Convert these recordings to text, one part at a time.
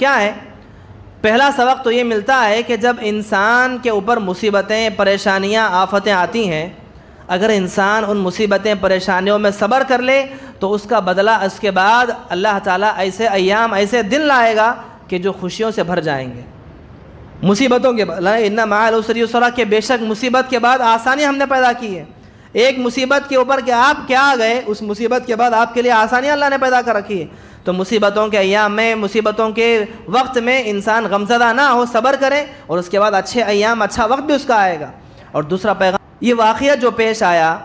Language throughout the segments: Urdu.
کیا ہے؟ پہلا سبق تو یہ ملتا ہے کہ جب انسان کے اوپر مصیبتیں، پریشانیاں، آفتیں آتی ہیں، اگر انسان ان مصیبتیں، پریشانیوں میں صبر کر لے تو اس کا بدلہ اس کے بعد اللہ تعالیٰ ایسے ایام، ایسے دن لائے گا کہ جو خوشیوں سے بھر جائیں گے۔ مصیبتوں کے بعد ان مع العسر یسرا، کہ بے شک مصیبت کے بعد آسانی ہم نے پیدا کی ہے۔ ایک مصیبت کے اوپر کہ آپ کیا گئے، اس مصیبت کے بعد آپ کے لیے آسانی اللہ نے پیدا کر رکھی ہے۔ تو مصیبتوں کے ایام میں، مصیبتوں کے وقت میں انسان غمزدہ نہ ہو، صبر کرے، اور اس کے بعد اچھے ایام، اچھا وقت بھی اس کا آئے گا۔ اور دوسرا پیغام، یہ واقعہ جو پیش آیا،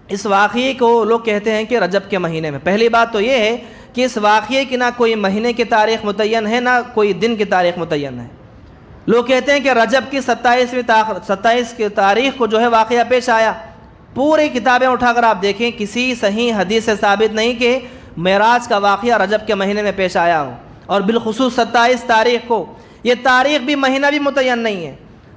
اس واقعے کو لوگ کہتے ہیں کہ رجب کے مہینے میں۔ پہلی بات تو یہ ہے کہ اس واقعے کی نہ کوئی مہینے کی تاریخ متعین ہے، نہ کوئی دن کی تاریخ متعین ہے۔ لوگ کہتے ہیں کہ رجب کی 27 کی تاریخ کو جو ہے واقعہ پیش آیا۔ پوری کتابیں اٹھا کر آپ دیکھیں، کسی صحیح حدیث سے ثابت نہیں کہ معراج کا واقعہ رجب کے مہینے میں پیش آیا ہو، اور بالخصوص 27 تاریخ کو۔ یہ تاریخ بھی، مہینہ بھی متعین نہیں ہے۔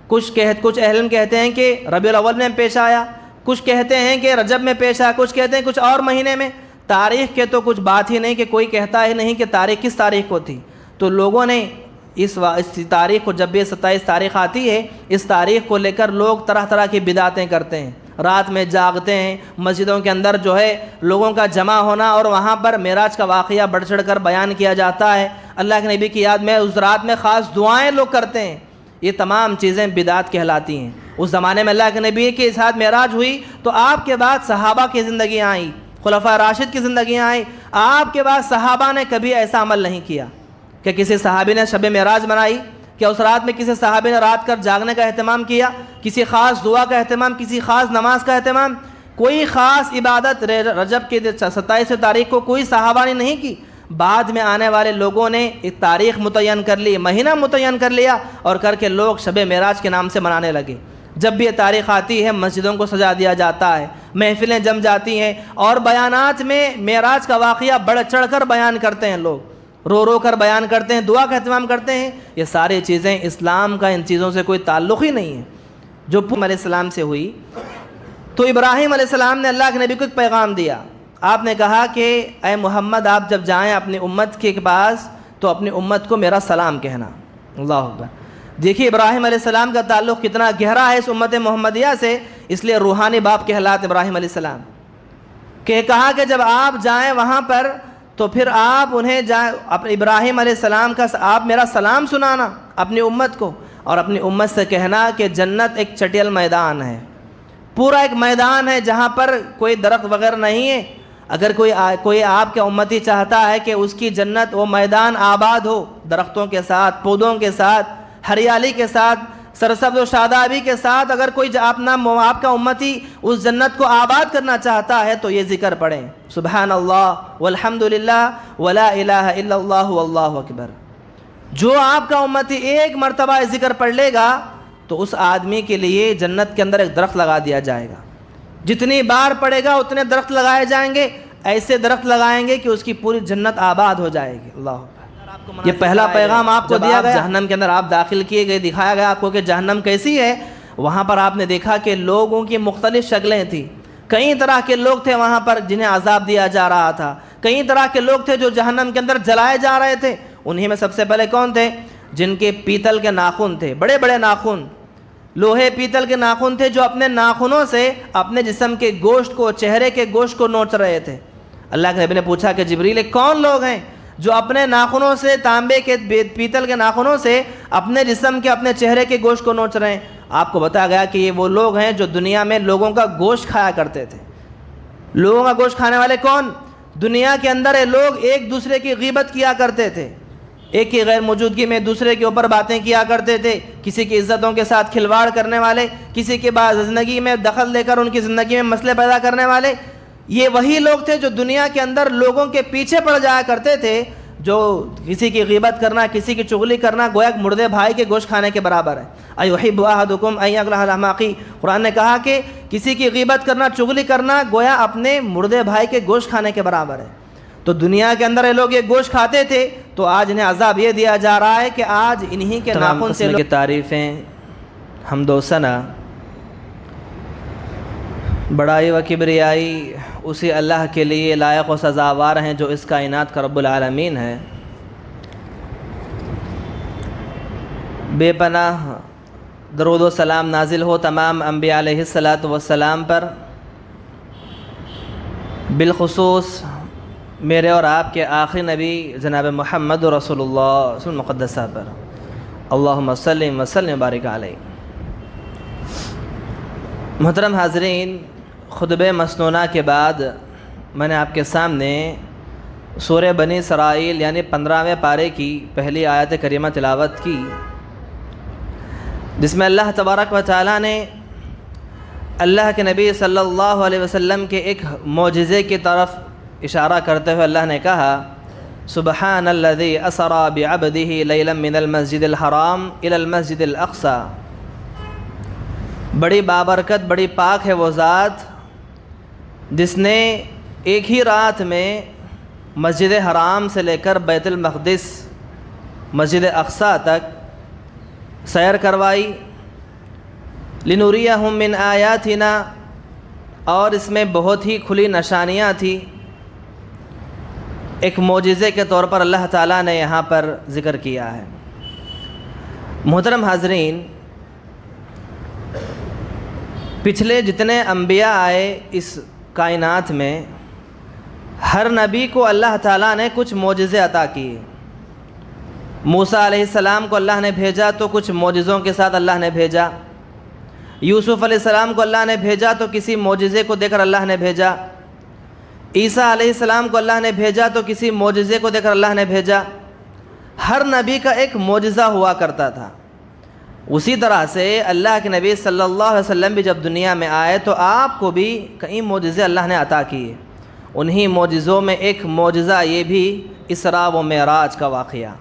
کچھ اہل کہتے ہیں کہ ربیع الاول میں پیش آیا، کچھ کہتے ہیں کہ رجب میں پیش آیا، کچھ کہتے ہیں کچھ اور مہینے میں۔ تاریخ کے تو کچھ بات ہی نہیں، کہ کوئی کہتا ہی نہیں کہ تاریخ کس تاریخ کو تھی۔ تو لوگوں نے اس تاریخ کو، جب یہ 27 تاریخ آتی ہے، اس تاریخ کو لے کر لوگ طرح طرح کی بدعتیں کرتے ہیں۔ رات میں جاگتے ہیں، مسجدوں کے اندر جو ہے لوگوں کا جمع ہونا، اور وہاں پر معراج کا واقعہ بڑھ چڑھ کر بیان کیا جاتا ہے۔ اللہ کے نبی کی یاد میں اس رات میں خاص دعائیں لوگ کرتے ہیں۔ یہ تمام چیزیں بدعت کہلاتی ہیں۔ اس زمانے میں اللہ کے نبی کے ساتھ معراج ہوئی تو آپ کے بعد صحابہ کی زندگیاں آئیں، خلفائے راشد کی زندگیاں آئیں۔ آپ کے بعد صحابہ نے کبھی ایسا عمل نہیں کیا کہ کسی صحابی نے شب معراج منائی، کہ اس رات میں کسی صحابی نے رات کر جاگنے کا اہتمام کیا، کسی خاص دعا کا اہتمام، کسی خاص نماز کا اہتمام، کوئی خاص عبادت رجب کی 27 تاریخ کو کوئی صحابہ نے نہیں کی۔ بعد میں آنے والے لوگوں نے ایک تاریخ متعین کر لی، مہینہ متعین کر لیا، اور کر کے لوگ شب معراج کے نام سے منانے لگے۔ جب بھی یہ تاریخ آتی ہے، مسجدوں کو سجا دیا جاتا ہے، محفلیں جم جاتی ہیں، اور بیانات میں معراج کا واقعہ بڑھ چڑھ کر بیان کرتے ہیں، لوگ رو رو کر بیان کرتے ہیں، دعا کا اہتمام کرتے ہیں۔ یہ ساری چیزیں، اسلام کا ان چیزوں سے کوئی تعلق ہی نہیں ہے۔ جو علیہ السلام سے ہوئی، تو ابراہیم علیہ السلام نے اللہ کے نبی کو ایک پیغام دیا۔ آپ نے کہا کہ اے محمد، آپ جب جائیں اپنی امت کے پاس تو اپنی امت کو میرا سلام کہنا۔ اللہ اکبر۔ دیکھیے ابراہیم علیہ السلام کا تعلق کتنا گہرا ہے اس امت محمدیہ سے، اس لیے روحانی باپ کہلاتے ابراہیم علیہ السلام، کہ کہا کہ جب آپ جائیں وہاں پر تو پھر آپ انہیں اپنے ابراہیم علیہ السلام کا آپ میرا سلام سنانا اپنی امت کو، اور اپنی امت سے کہنا کہ جنت ایک چٹیل میدان ہے، پورا ایک میدان ہے جہاں پر کوئی درخت وغیرہ نہیں ہے۔ اگر کوئی آپ کے امتی چاہتا ہے کہ اس کی جنت، وہ میدان آباد ہو، درختوں کے ساتھ، پودوں کے ساتھ، ہریالی کے ساتھ، سرسبز و شادابی کے ساتھ، اگر کوئی آپ کا امتی اس جنت کو آباد کرنا چاہتا ہے تو یہ ذکر پڑھیں، سبحان اللہ والحمد للہ ولا الہ الا اللہ واللہ اکبر۔ جو آپ کا امتی ایک مرتبہ ذکر پڑھ لے گا تو اس آدمی کے لیے جنت کے اندر ایک درخت لگا دیا جائے گا۔ جتنی بار پڑے گا اتنے درخت لگائے جائیں گے، ایسے درخت لگائیں گے کہ اس کی پوری جنت آباد ہو جائے گی۔ اللہ، یہ پہلا پیغام آپ کو دیا گیا۔ جہنم کے اندر آپ داخل کیے گئے، دکھایا گیا آپ کو کہ جہنم کیسی ہے۔ وہاں پر آپ نے دیکھا کہ لوگوں کی مختلف شکلیں تھیں، کئی طرح کے لوگ تھے وہاں پر جنہیں عذاب دیا جا رہا تھا، کئی طرح کے لوگ تھے جو جہنم کے اندر جلائے جا رہے تھے۔ انہی میں سب سے پہلے کون تھے؟ جن کے پیتل کے ناخن تھے، بڑے بڑے ناخن، لوہے پیتل کے ناخن تھے، جو اپنے ناخنوں سے اپنے جسم کے گوشت کو، چہرے کے گوشت کو نوچ رہے تھے۔ اللہ کے نبی نے پوچھا کہ جبریل، کون لوگ ہیں جو اپنے ناخنوں سے، تانبے کے، پیتل کے ناخنوں سے اپنے جسم کے، اپنے چہرے کے گوشت کو نوچ رہے ہیں؟ آپ کو بتایا گیا کہ یہ وہ لوگ ہیں جو دنیا میں لوگوں کا گوشت کھایا کرتے تھے۔ لوگوں کا گوشت کھانے والے کون؟ دنیا کے اندر یہ لوگ ایک دوسرے کی غیبت کیا کرتے تھے، ایک کی غیر موجودگی میں دوسرے کے اوپر باتیں کیا کرتے تھے، کسی کی عزتوں کے ساتھ کھلواڑ کرنے والے، کسی کے بعد زندگی میں دخل دے کر ان کی زندگی میں مسئلے پیدا کرنے والے۔ یہ وہی لوگ تھے جو دنیا کے اندر لوگوں کے پیچھے پڑ جایا کرتے تھے، جو کسی کی غیبت کرنا، کسی کی چغلی کرنا گویا کہ مردے بھائی کے گوشت کھانے کے برابر ہے۔ ایحب احدکم ان یاکل لحم اخیہ، قرآن نے کہا کہ کسی کی غیبت کرنا، چغلی کرنا گویا اپنے مردے بھائی کے گوشت کھانے کے برابر ہے۔ تو دنیا کے اندر یہ لوگ یہ گوشت کھاتے تھے، تو آج انہیں عذاب یہ دیا جا رہا ہے کہ آج انہی کے ناخن سے کی تعریفیں، حمد و ثنا، بڑائی و کبریائی اسی اللہ کے لیے لائق و سزاوار ہیں جو اس کائنات کا رب العالمین ہے۔ بے پناہ درود و سلام نازل ہو تمام انبیاء علیہ الصلاۃ والسلام پر، بالخصوص میرے اور آپ کے آخری نبی جناب محمد رسول اللہ صلی اللہ علیہ وسلم مقدسہ پر، اللہم صلی وسلم بارک علیہ۔ محترم حاضرین، خطبہ مسنونہ کے بعد میں نے آپ کے سامنے سورہ بنی اسرائیل یعنی 15ویں پارے کی پہلی آیت کریمہ تلاوت کی، جس میں اللہ تبارک و تعالیٰ نے اللہ کے نبی صلی اللہ علیہ وسلم کے ایک معجزے کی طرف اشارہ کرتے ہوئے اللہ نے کہا، سبحان الذی اسری بعبدہ لیلا من المسجد الحرام الی المسجد الاقصی، بڑی بابرکت بڑی پاک ہے وہ ذات جس نے ایک ہی رات میں مسجد حرام سے لے کر بیت المقدس مسجد اقصی تک سیر کروائی، لنریہم من آیاتنا، اور اس میں بہت ہی کھلی نشانیاں تھیں، ایک معجزے کے طور پر اللہ تعالیٰ نے یہاں پر ذکر کیا ہے۔ محترم حاضرین، پچھلے جتنے انبیاء آئے اس کائنات میں، ہر نبی کو اللہ تعالیٰ نے کچھ معجزے عطا کیے۔ موسیٰ علیہ السلام کو اللہ نے بھیجا تو کچھ معجزوں کے ساتھ اللہ نے بھیجا، یوسف علیہ السلام کو اللہ نے بھیجا تو کسی معجزے کو دے کر اللہ نے بھیجا، عیسیٰ علیہ السلام کو اللہ نے بھیجا تو کسی معجزے کو دے کر اللہ نے بھیجا۔ ہر نبی کا ایک معجزہ ہوا کرتا تھا۔ اسی طرح سے اللہ کے نبی صلی اللہ علیہ وسلم بھی جب دنیا میں آئے تو آپ کو بھی کئی معجزے اللہ نے عطا کیے۔ انہی معجزوں میں ایک معجزہ یہ بھی اسراء و معراج کا واقعہ۔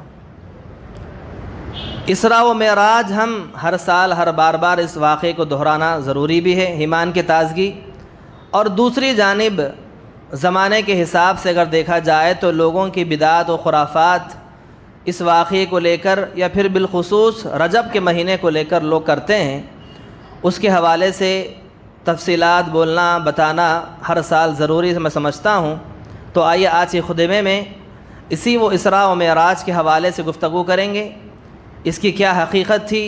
اسراء و معراج ہم ہر سال ہر بار اس واقعے کو دہرانا ضروری بھی ہے، ایمان کی تازگی، اور دوسری جانب زمانے کے حساب سے اگر دیکھا جائے تو لوگوں کی بدعات و خرافات اس واقعے کو لے کر یا پھر بالخصوص رجب کے مہینے کو لے کر لوگ کرتے ہیں، اس کے حوالے سے تفصیلات بولنا بتانا ہر سال ضروری میں سمجھتا ہوں۔ تو آئیے آج کے خطبے میں اسی وہ اسراء و معراج کے حوالے سے گفتگو کریں گے، اس کی کیا حقیقت تھی،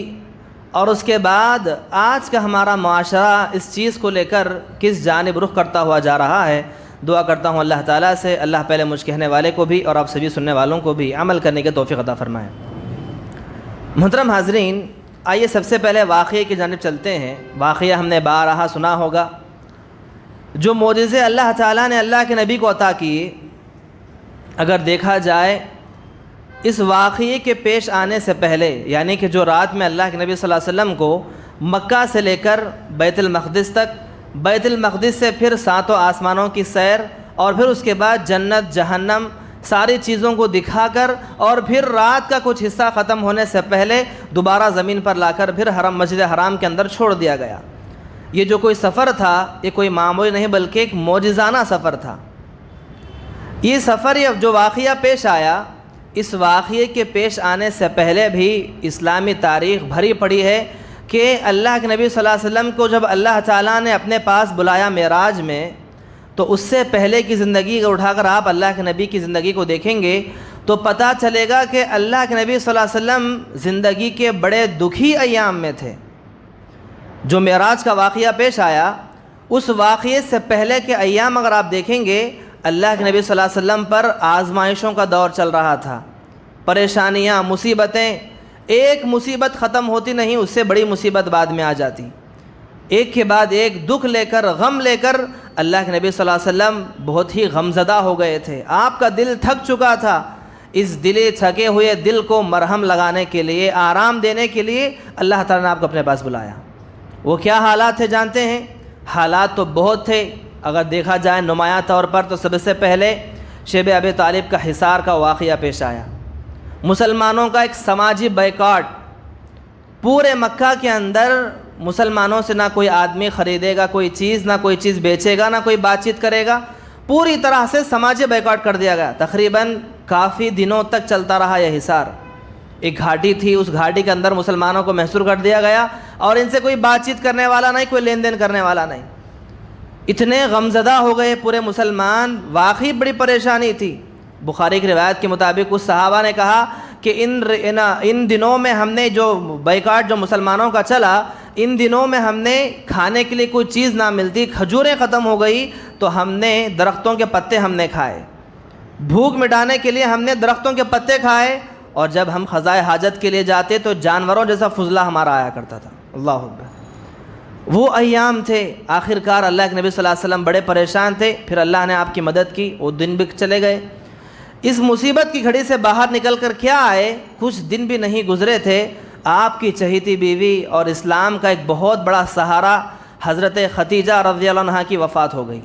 اور اس کے بعد آج کا ہمارا معاشرہ اس چیز کو لے کر کس جانب رخ کرتا ہوا جا رہا ہے۔ دعا کرتا ہوں اللہ تعالیٰ سے اللہ پہلے مجھ کہنے والے کو بھی اور آپ سبھی سننے والوں کو بھی عمل کرنے کے توفیق عطا فرمائے۔ محترم حاضرین، آئیے سب سے پہلے واقعے کی جانب چلتے ہیں۔ واقعہ ہم نے بارہا سنا ہوگا۔ جو معجزے اللہ تعالیٰ نے اللہ کے نبی کو عطا کیے، اگر دیکھا جائے اس واقعے کے پیش آنے سے پہلے، یعنی کہ جو رات میں اللہ کے نبی صلی اللہ علیہ وسلم کو مکہ سے لے کر بیت المقدس تک، بیت المقدس سے پھر ساتوں آسمانوں کی سیر، اور پھر اس کے بعد جنت جہنم ساری چیزوں کو دکھا کر، اور پھر رات کا کچھ حصہ ختم ہونے سے پہلے دوبارہ زمین پر لا کر پھر حرم مسجد حرام کے اندر چھوڑ دیا گیا۔ یہ جو کوئی سفر تھا یہ کوئی معمولی نہیں بلکہ ایک معجزانہ سفر تھا۔ یہ سفر جو واقعہ پیش آیا، اس واقعے کے پیش آنے سے پہلے بھی اسلامی تاریخ بھری پڑی ہے کہ اللہ کے نبی صلی اللہ علیہ وسلم کو جب اللہ تعالیٰ نے اپنے پاس بلایا معراج میں، تو اس سے پہلے کی زندگی کو اٹھا کر آپ اللہ کے نبی کی زندگی کو دیکھیں گے تو پتہ چلے گا کہ اللہ کے نبی صلی اللہ علیہ وسلم زندگی کے بڑے دکھی ایام میں تھے۔ جو معراج کا واقعہ پیش آیا، اس واقعے سے پہلے کے ایام اگر آپ دیکھیں گے، اللہ کے نبی صلی اللہ علیہ وسلم پر آزمائشوں کا دور چل رہا تھا، پریشانیاں، مصیبتیں، ایک مصیبت ختم ہوتی نہیں، اس سے بڑی مصیبت بعد میں آ جاتی، ایک کے بعد ایک دکھ لے کر غم لے کر اللہ کے نبی صلی اللہ علیہ وسلم بہت ہی غمزدہ ہو گئے تھے۔ آپ کا دل تھک چکا تھا، اس تھکے ہوئے دل کو مرہم لگانے کے لیے، آرام دینے کے لیے اللہ تعالیٰ نے آپ کو اپنے پاس بلایا۔ وہ کیا حالات تھے جانتے ہیں؟ حالات تو بہت تھے، اگر دیکھا جائے نمایاں طور پر تو سب سے پہلے شیب ابی طالب کا حصار کا واقعہ پیش آیا، مسلمانوں کا ایک سماجی بائیکاٹ، پورے مکہ کے اندر مسلمانوں سے نہ کوئی آدمی خریدے گا کوئی چیز، نہ کوئی چیز بیچے گا، نہ کوئی بات چیت کرے گا، پوری طرح سے سماجی بائیکاٹ کر دیا گیا۔ تقریباً کافی دنوں تک چلتا رہا یہ حصار۔ ایک گھاٹی تھی، اس گھاٹی کے اندر مسلمانوں کو محصور کر دیا گیا، اور ان سے کوئی بات چیت کرنے والا نہیں، کوئی لین دین کرنے والا نہیں۔ اتنے غمزدہ ہو گئے پورے مسلمان، واقعی بڑی پریشانی تھی۔ بخاری کی روایت کے مطابق اس صحابہ نے کہا کہ ان دنوں میں ہم نے جو بائیکاٹ جو مسلمانوں کا چلا، ان دنوں میں ہم نے کھانے کے لیے کوئی چیز نہ ملتی، کھجوریں ختم ہو گئی تو ہم نے درختوں کے پتے ہم نے کھائے، بھوک مٹانے کے لیے ہم نے درختوں کے پتے کھائے، اور جب ہم قضائے حاجت کے لیے جاتے تو جانوروں جیسا فضلہ ہمارا آیا کرتا تھا۔ اللہ اکبر، وہ ایام تھے۔ آخر کار اللہ کے نبی صلی اللہ علیہ وسلم بڑے پریشان تھے، پھر اللہ نے آپ کی مدد کی، وہ دن بھی چلے گئے۔ اس مصیبت کی گھڑی سے باہر نکل کر کیا آئے؟ کچھ دن بھی نہیں گزرے تھے، آپ کی چہیتی بیوی اور اسلام کا ایک بہت بڑا سہارا حضرت ختیجہ رضی اللہ عنہا کی وفات ہو گئی۔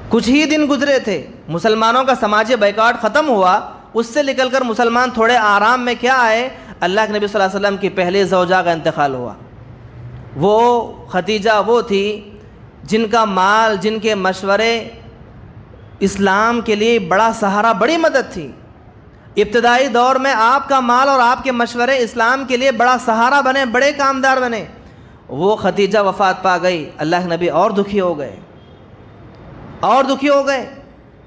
کچھ ہی دن گزرے تھے، مسلمانوں کا سماجی بائیکاٹ ختم ہوا، اس سے نکل کر مسلمان تھوڑے آرام میں کیا آئے؟ اللہ کے نبی صلی اللہ علیہ وسلم کی پہلی زوجہ کا انتقال ہوا۔ وہ ختیجہ وہ تھی جن کا مال، جن کے مشورے اسلام کے لیے بڑا سہارا، بڑی مدد تھی۔ ابتدائی دور میں آپ کا مال اور آپ کے مشورے اسلام کے لیے بڑا سہارا بنے، بڑے کامدار بنے۔ وہ ختیجہ وفات پا گئی، اللہ کے نبی اور دکھی ہو گئے، اور دکھی ہو گئے۔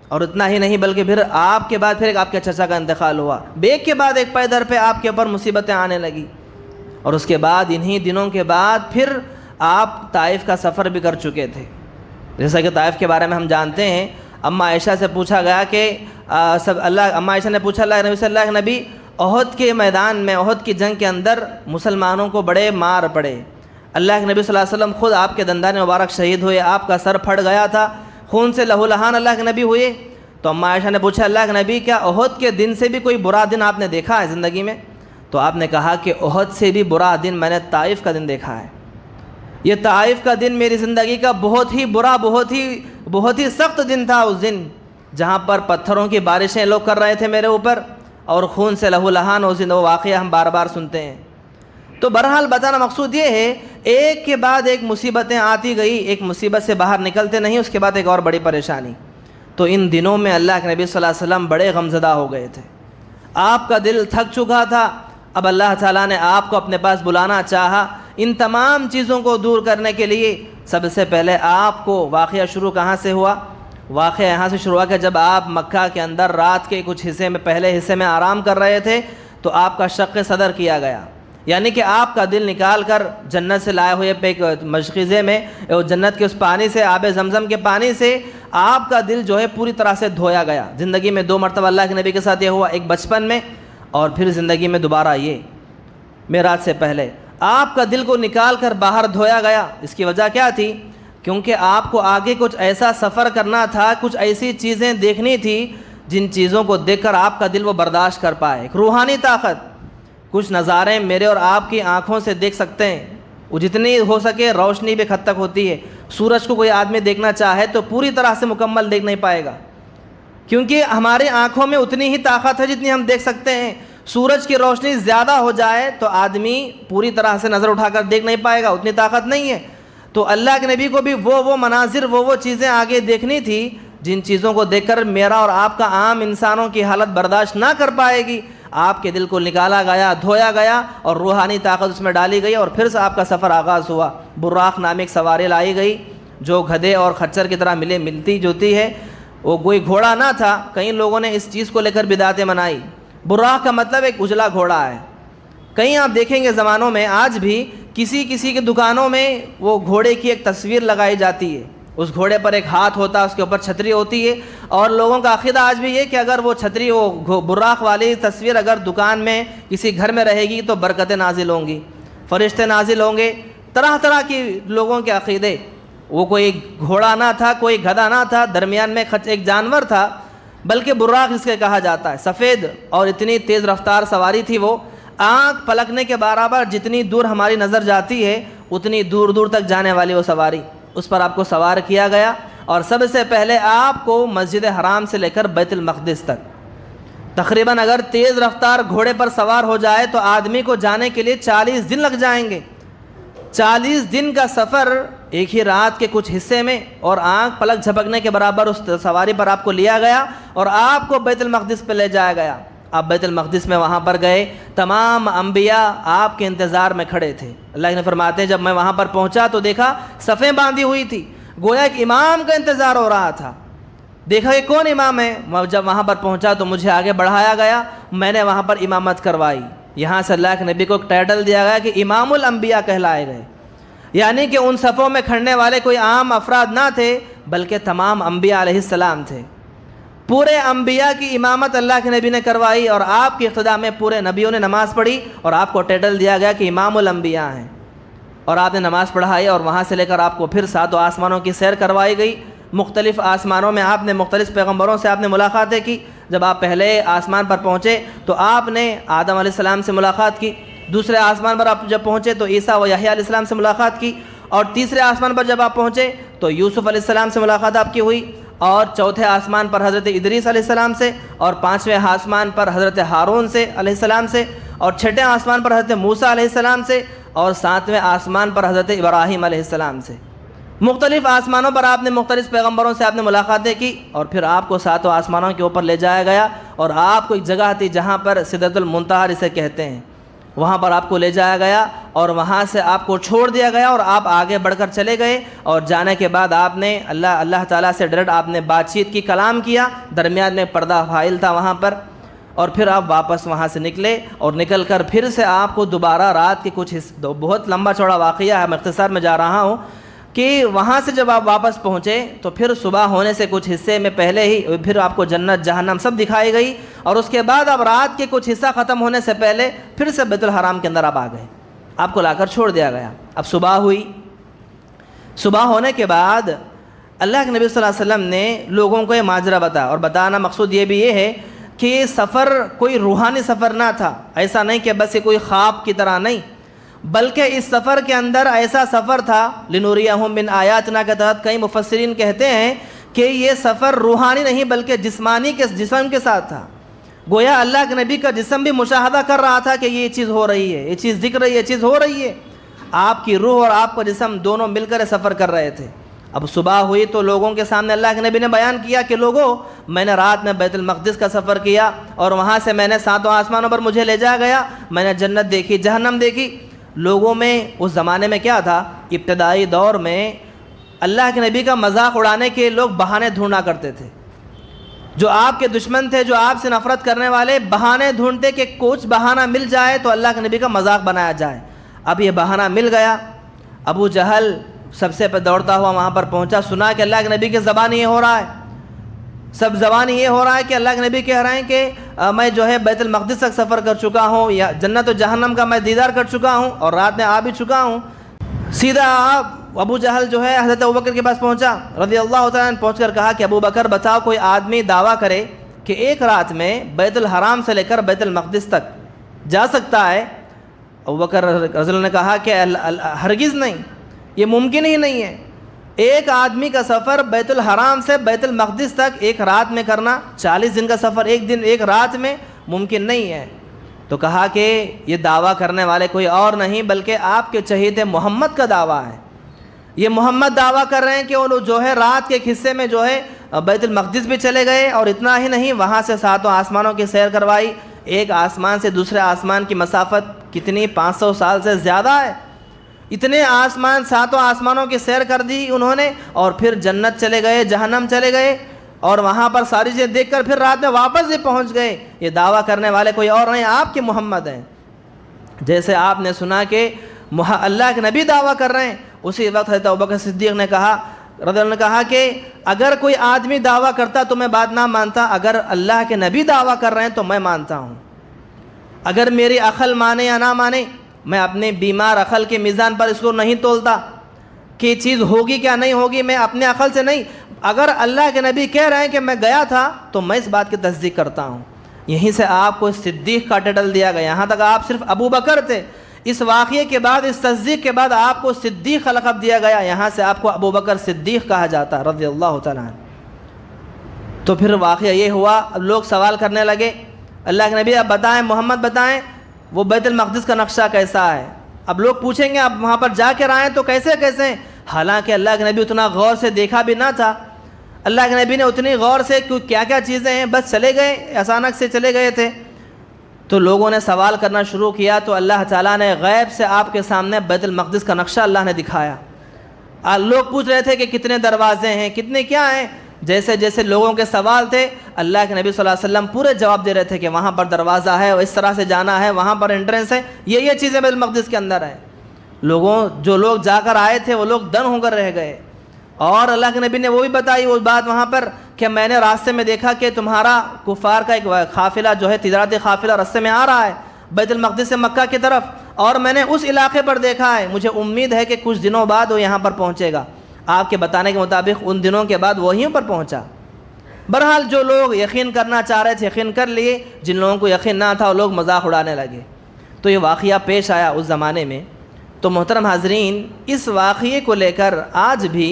اور اتنا ہی نہیں بلکہ پھر آپ کے بعد پھر آپ کے چچا کا انتقال ہوا، ایک کے بعد ایک پیدر پہ آپ کے اوپر مصیبتیں آنے لگی۔ اور اس کے بعد انہی دنوں کے بعد پھر آپ طائف کا سفر بھی کر چکے تھے۔ جیسا کہ طائف کے بارے میں ہم جانتے ہیں، اماں عائشہ سے پوچھا گیا کہ اماں عائشہ نے پوچھا اللہ کے نبی صلی اللہ علیہ نبی، احد کے میدان میں، احد کی جنگ کے اندر مسلمانوں کو بڑے مار پڑے، اللہ کے نبی صلی اللہ علیہ وسلم خود آپ کے دندان مبارک شہید ہوئے، آپ کا سر پھٹ گیا تھا، خون سے لہو لہان اللہ کے نبی ہوئے۔ تو اماں عائشہ نے پوچھا اللہ کے نبی کیا احد کے دن سے بھی کوئی برا دن آپ نے دیکھا ہے زندگی میں؟ تو آپ نے کہا کہ احد سے بھی برا دن میں نے طائف کا دن دیکھا ہے۔ یہ طائف کا دن میری زندگی کا بہت ہی برا، بہت ہی سخت دن تھا۔ اس دن جہاں پر پتھروں کی بارشیں لوگ کر رہے تھے میرے اوپر، اور خون سے لہو لہان اس دن وہ واقعہ ہم بار بار سنتے ہیں۔ تو بہرحال بتانا مقصود یہ ہے، ایک کے بعد ایک مصیبتیں آتی گئی، ایک مصیبت سے باہر نکلتے نہیں، اس کے بعد ایک اور بڑی پریشانی۔ تو ان دنوں میں اللہ کے نبی صلی اللہ علیہ وسلم بڑے غمزدہ ہو گئے تھے، آپ کا دل تھک چکا تھا۔ اب اللہ تعالیٰ نے آپ کو اپنے پاس بلانا چاہا ان تمام چیزوں کو دور کرنے کے لیے۔ سب سے پہلے آپ کو واقعہ شروع کہاں سے ہوا؟ واقعہ یہاں سے شروع ہوا کہ جب آپ مکہ کے اندر رات کے کچھ حصے میں، پہلے حصے میں آرام کر رہے تھے تو آپ کا شق صدر کیا گیا، یعنی کہ آپ کا دل نکال کر جنت سے لائے ہوئے ایک مشغزے میں، جنت کے اس پانی سے، آب زمزم کے پانی سے آپ کا دل جو ہے پوری طرح سے دھویا گیا۔ زندگی میں 2 مرتبہ اللہ کے نبی کے ساتھ یہ ہوا، ایک بچپن میں اور پھر زندگی میں دوبارہ یہ معراج سے پہلے آپ کا دل کو نکال کر باہر دھویا گیا۔ اس کی وجہ کیا تھی؟ کیونکہ آپ کو آگے کچھ ایسا سفر کرنا تھا، کچھ ایسی چیزیں دیکھنی تھی جن چیزوں کو دیکھ کر آپ کا دل وہ برداشت کر پائے۔ ایک روحانی طاقت، کچھ نظارے میرے اور آپ کی آنکھوں سے دیکھ سکتے ہیں، وہ جتنی ہو سکے روشنی بھی حد تک ہوتی ہے۔ سورج کو کوئی آدمی دیکھنا چاہے تو پوری طرح سے مکمل دیکھ نہیں پائے گا، کیونکہ ہماری آنکھوں میں اتنی ہی طاقت ہے جتنی ہم دیکھ سکتے ہیں۔ سورج کی روشنی زیادہ ہو جائے تو آدمی پوری طرح سے نظر اٹھا کر دیکھ نہیں پائے گا، اتنی طاقت نہیں ہے۔ تو اللہ کے نبی کو بھی وہ مناظر، وہ چیزیں آگے دیکھنی تھی جن چیزوں کو دیکھ کر میرا اور آپ کا عام انسانوں کی حالت برداشت نہ کر پائے گی۔ آپ کے دل کو نکالا گیا، دھویا گیا اور روحانی طاقت اس میں ڈالی گئی، اور پھر سے آپ کا سفر آغاز ہوا۔ براق نامی ایک سواری لائی گئی جو گدھے اور خچر کی طرح ملتی جوتی ہے، وہ کوئی گھوڑا نہ تھا۔ کئی لوگوں نے اس چیز کو لے کر بدعتیں منائی۔ براق کا مطلب ایک اجلا گھوڑا ہے۔ کہیں آپ دیکھیں گے زمانوں میں آج بھی کسی کی دکانوں میں وہ گھوڑے کی ایک تصویر لگائی جاتی ہے، اس گھوڑے پر ایک ہاتھ ہوتا ہے، اس کے اوپر چھتری ہوتی ہے، اور لوگوں کا عقیدہ آج بھی یہ کہ اگر وہ چھتری، وہ براق والی تصویر اگر دکان میں کسی گھر میں رہے گی تو برکتیں نازل ہوں گی، فرشتے نازل ہوں گے۔ طرح طرح کی لوگوں کے عقیدے۔ وہ کوئی گھوڑا نہ تھا، کوئی گدھا نہ تھا، درمیان میں ایک جانور تھا، بلکہ براق اس کے کہا جاتا ہے۔ سفید اور اتنی تیز رفتار سواری تھی، وہ آنکھ پلکنے کے برابر جتنی دور ہماری نظر جاتی ہے اتنی دور دور تک جانے والی وہ سواری، اس پر آپ کو سوار کیا گیا، اور سب سے پہلے آپ کو مسجد حرام سے لے کر بیت المقدس تک تقریباً اگر تیز رفتار گھوڑے پر سوار ہو جائے تو آدمی کو جانے کے لیے 40 دن لگ جائیں گے۔ 40 دن کا سفر ایک ہی رات کے کچھ حصے میں، اور آنکھ پلک جھپکنے کے برابر اس سواری پر آپ کو لیا گیا اور آپ کو بیت المقدس پہ لے جایا گیا۔ آپ بیت المقدس میں وہاں پر گئے، تمام انبیاء آپ کے انتظار میں کھڑے تھے۔ اللہ نے فرماتے ہیں جب میں وہاں پر پہنچا تو دیکھا صفیں باندھی ہوئی تھی، گویا ایک امام کا انتظار ہو رہا تھا۔ دیکھا کہ کون امام ہے؟ جب وہاں پر پہنچا تو مجھے آگے بڑھایا گیا، میں نے وہاں پر امامت کروائی۔ یہاں سے اللہ کے نبی کو ایک ٹائٹل دیا گیا کہ امام الانبیاء کہلائے گئے، یعنی کہ ان صفوں میں کھڑنے والے کوئی عام افراد نہ تھے بلکہ تمام انبیاء علیہ السلام تھے۔ پورے انبیاء کی امامت اللہ کے نبی نے کروائی، اور آپ کی اقتداء میں پورے نبیوں نے نماز پڑھی، اور آپ کو ٹائٹل دیا گیا کہ امام الانبیاء ہیں، اور آپ نے نماز پڑھائی، اور وہاں سے لے کر آپ کو پھر 7 آسمانوں کی سیر کروائی گئی۔ مختلف آسمانوں میں آپ نے مختلف پیغمبروں سے آپ نے ملاقاتیں کی۔ جب آپ پہلے آسمان پر پہنچے تو آپ نے آدم علیہ السلام سے ملاقات کی، دوسرے آسمان پر آپ جب پہنچے تو عیسیٰ و یحییٰ علیہ السلام سے ملاقات کی، اور تیسرے آسمان پر جب آپ پہنچے تو یوسف علیہ السلام سے ملاقات آپ کی ہوئی، اور چوتھے آسمان پر حضرت ادریس علیہ السلام سے، اور 5ویں آسمان پر حضرت ہارون سے علیہ السلام سے، اور 6ٹھے آسمان پر حضرت موسیٰ علیہ السلام سے، اور 7ویں آسمان پر حضرت ابراہیم علیہ السلام سے۔ مختلف آسمانوں پر آپ نے مختلف پیغمبروں سے آپ نے ملاقاتیں کی، اور پھر آپ کو 7 آسمانوں کے اوپر لے جایا گیا، اور آپ کو ایک جگہ تھی جہاں پر سدرۃ المنتہا اسے کہتے ہیں، وہاں پر آپ کو لے جایا گیا، اور وہاں سے آپ کو چھوڑ دیا گیا، اور آپ آگے بڑھ کر چلے گئے، اور جانے کے بعد آپ نے اللہ تعالیٰ سے ڈائریکٹ آپ نے بات چیت کی، کلام کیا، درمیان میں پردہ حائل تھا وہاں پر، اور پھر آپ واپس وہاں سے نکلے، اور نکل کر پھر سے آپ کو دوبارہ رات کے کچھ بہت لمبا چوڑا واقعہ ہے، میں اختصار میں جا رہا ہوں، کہ وہاں سے جب آپ واپس پہنچے تو پھر صبح ہونے سے کچھ حصے میں پہلے ہی پھر آپ کو جنت جہنم سب دکھائی گئی، اور اس کے بعد اب رات کے کچھ حصہ ختم ہونے سے پہلے پھر سے بیت الحرام کے اندر آپ آ گئے، آپ کو لا کر چھوڑ دیا گیا۔ اب صبح ہوئی، صبح ہونے کے بعد اللہ کے نبی صلی اللہ علیہ وسلم نے لوگوں کو یہ ماجرا بتایا، اور بتانا مقصود یہ ہے کہ یہ سفر کوئی روحانی سفر نہ تھا، ایسا نہیں کہ بس یہ کوئی خواب کی طرح نہیں، بلکہ اس سفر کے اندر ایسا سفر تھا لنوریہم من آیاتنا کے تحت کئی مفسرین کہتے ہیں کہ یہ سفر روحانی نہیں بلکہ جسمانی کے جسم کے ساتھ تھا، گویا اللہ کے نبی کا جسم بھی مشاہدہ کر رہا تھا کہ یہ چیز ہو رہی ہے، یہ چیز دکھ رہی ہے، یہ چیز ہو رہی ہے، آپ کی روح اور آپ کا جسم دونوں مل کر سفر کر رہے تھے۔ اب صبح ہوئی تو لوگوں کے سامنے اللہ کے نبی نے بیان کیا کہ لوگوں، میں نے رات میں بیت المقدس کا سفر کیا، اور وہاں سے میں نے 7 آسمانوں پر مجھے لے جایا گیا، میں نے جنت دیکھی، جہنم دیکھی۔ لوگوں میں اس زمانے میں کیا تھا، ابتدائی دور میں اللہ کے نبی کا مذاق اڑانے کے لوگ بہانے ڈھونڈا کرتے تھے، جو آپ کے دشمن تھے، جو آپ سے نفرت کرنے والے بہانے ڈھونڈتے کہ کچھ بہانہ مل جائے تو اللہ کے نبی کا مذاق بنایا جائے۔ اب یہ بہانہ مل گیا، ابو جہل سب سے دوڑتا ہوا وہاں پر پہنچا، سنا کہ اللہ کے نبی کے زبان یہ ہو رہا ہے، سب زبان یہ ہو رہا ہے کہ اللہ کے نبی کہہ رہے ہیں کہ میں جو ہے بیت المقدس تک سفر کر چکا ہوں، یا جنت و جہنم کا میں دیدار کر چکا ہوں، اور رات میں آ بھی چکا ہوں۔ سیدھا ابو جہل جو ہے حضرت ابوبکر کے پاس پہنچا رضی اللہ تعالیٰ عنہ، پہنچ کر کہا کہ ابو بکر بتاؤ، کوئی آدمی دعویٰ کرے کہ ایک رات میں بیت الحرام سے لے کر بیت المقدس تک جا سکتا ہے؟ ابوبکر رضی اللہ عنہ نے کہا کہ ہرگز نہیں، یہ ممکن ہی نہیں ہے، ایک آدمی کا سفر بیت الحرام سے بیت المقدس تک ایک رات میں کرنا، 40 دن کا سفر ایک دن ایک رات میں ممکن نہیں ہے۔ تو کہا کہ یہ دعویٰ کرنے والے کوئی اور نہیں بلکہ آپ کے چہیتے محمد کا دعویٰ ہے، یہ محمد دعویٰ کر رہے ہیں کہ وہ جو ہے رات کے ایک حصے میں جو ہے بیت المقدس بھی چلے گئے، اور اتنا ہی نہیں وہاں سے 7 آسمانوں کی سیر کروائی۔ ایک آسمان سے دوسرے آسمان کی مسافت کتنی، 500 سال سے زیادہ ہے، اتنے آسمان 7 آسمانوں کی سیر کر دی انہوں نے، اور پھر جنت چلے گئے، جہنم چلے گئے، اور وہاں پر ساری چیزیں دیکھ کر پھر رات میں واپس بھی پہنچ گئے۔ یہ دعویٰ کرنے والے کوئی اور نہیں، آپ کے محمد ہیں۔ جیسے آپ نے سنا کہ اللہ کے نبی دعویٰ کر رہے ہیں، اسی وقت حضرت ابوبکر صدیق نے کہا رضی اللہ عنہ نے کہا کہ اگر کوئی آدمی دعویٰ کرتا تو میں بات نہ مانتا، اگر اللہ کے نبی دعویٰ کر رہے ہیں تو میں مانتا ہوں، اگر میری عقل مانے یا نہ مانے، میں اپنے بیمار عقل کے میزان پر اس کو نہیں تولتا کہ یہ چیز ہوگی کیا نہیں ہوگی، میں اپنے عقل سے نہیں، اگر اللہ کے نبی کہہ رہے ہیں کہ میں گیا تھا تو میں اس بات کی تصدیق کرتا ہوں۔ یہیں سے آپ کو صدیق کا ٹائٹل دیا گیا، یہاں تک آپ صرف ابو بکر تھے، اس واقعے کے بعد، اس تصدیق کے بعد آپ کو صدیق کا لقب دیا گیا، یہاں سے آپ کو ابو بکر صدیق کہا جاتا رضی اللہ تعالیٰ عنہ۔ تو پھر واقعہ یہ ہوا، اب لوگ سوال کرنے لگے، اللہ کے نبی اب بتائیں، محمد بتائیں وہ بیت المقدس کا نقشہ کیسا ہے؟ اب لوگ پوچھیں گے اب وہاں پر جا کے آئیں تو کیسے کیسے، حالانکہ اللہ کے نبی اتنا غور سے دیکھا بھی نہ تھا، اللہ کے نبی نے اتنی غور سے کیا کیا چیزیں ہیں، بس چلے گئے، اچانک سے چلے گئے تھے۔ تو لوگوں نے سوال کرنا شروع کیا تو اللہ تعالیٰ نے غیب سے آپ کے سامنے بیت المقدس کا نقشہ اللہ نے دکھایا۔ لوگ پوچھ رہے تھے کہ کتنے دروازے ہیں، کتنے کیا ہیں، جیسے جیسے لوگوں کے سوال تھے اللہ کے نبی صلی اللہ علیہ وسلم پورے جواب دے رہے تھے کہ وہاں پر دروازہ ہے، اس طرح سے جانا ہے، وہاں پر انٹرنس ہے، یہ چیزیں بیت المقدس کے اندر ہیں۔ جو لوگ جا کر آئے تھے وہ لوگ دن ہو کر رہ گئے، اور اللہ کے نبی نے وہ بھی بتائی وہ بات وہاں پر کہ میں نے راستے میں دیکھا کہ تمہارا کفار کا ایک قافلہ جو ہے تجارتی قافلہ راستے میں آ رہا ہے بیت المقدس سے مکہ کی طرف، اور میں نے اس علاقے پر دیکھا ہے، مجھے امید ہے کہ کچھ دنوں بعد وہ یہاں پر پہنچے گا۔ آپ کے بتانے کے مطابق ان دنوں کے بعد وہیں پر پہنچا۔ بہرحال جو لوگ یقین کرنا چاہ رہے تھے یقین کر لیے، جن لوگوں کو یقین نہ تھا وہ لوگ مذاق اڑانے لگے۔ تو یہ واقعہ پیش آیا اس زمانے میں۔ تو محترم حاضرین، اس واقعے کو لے کر آج بھی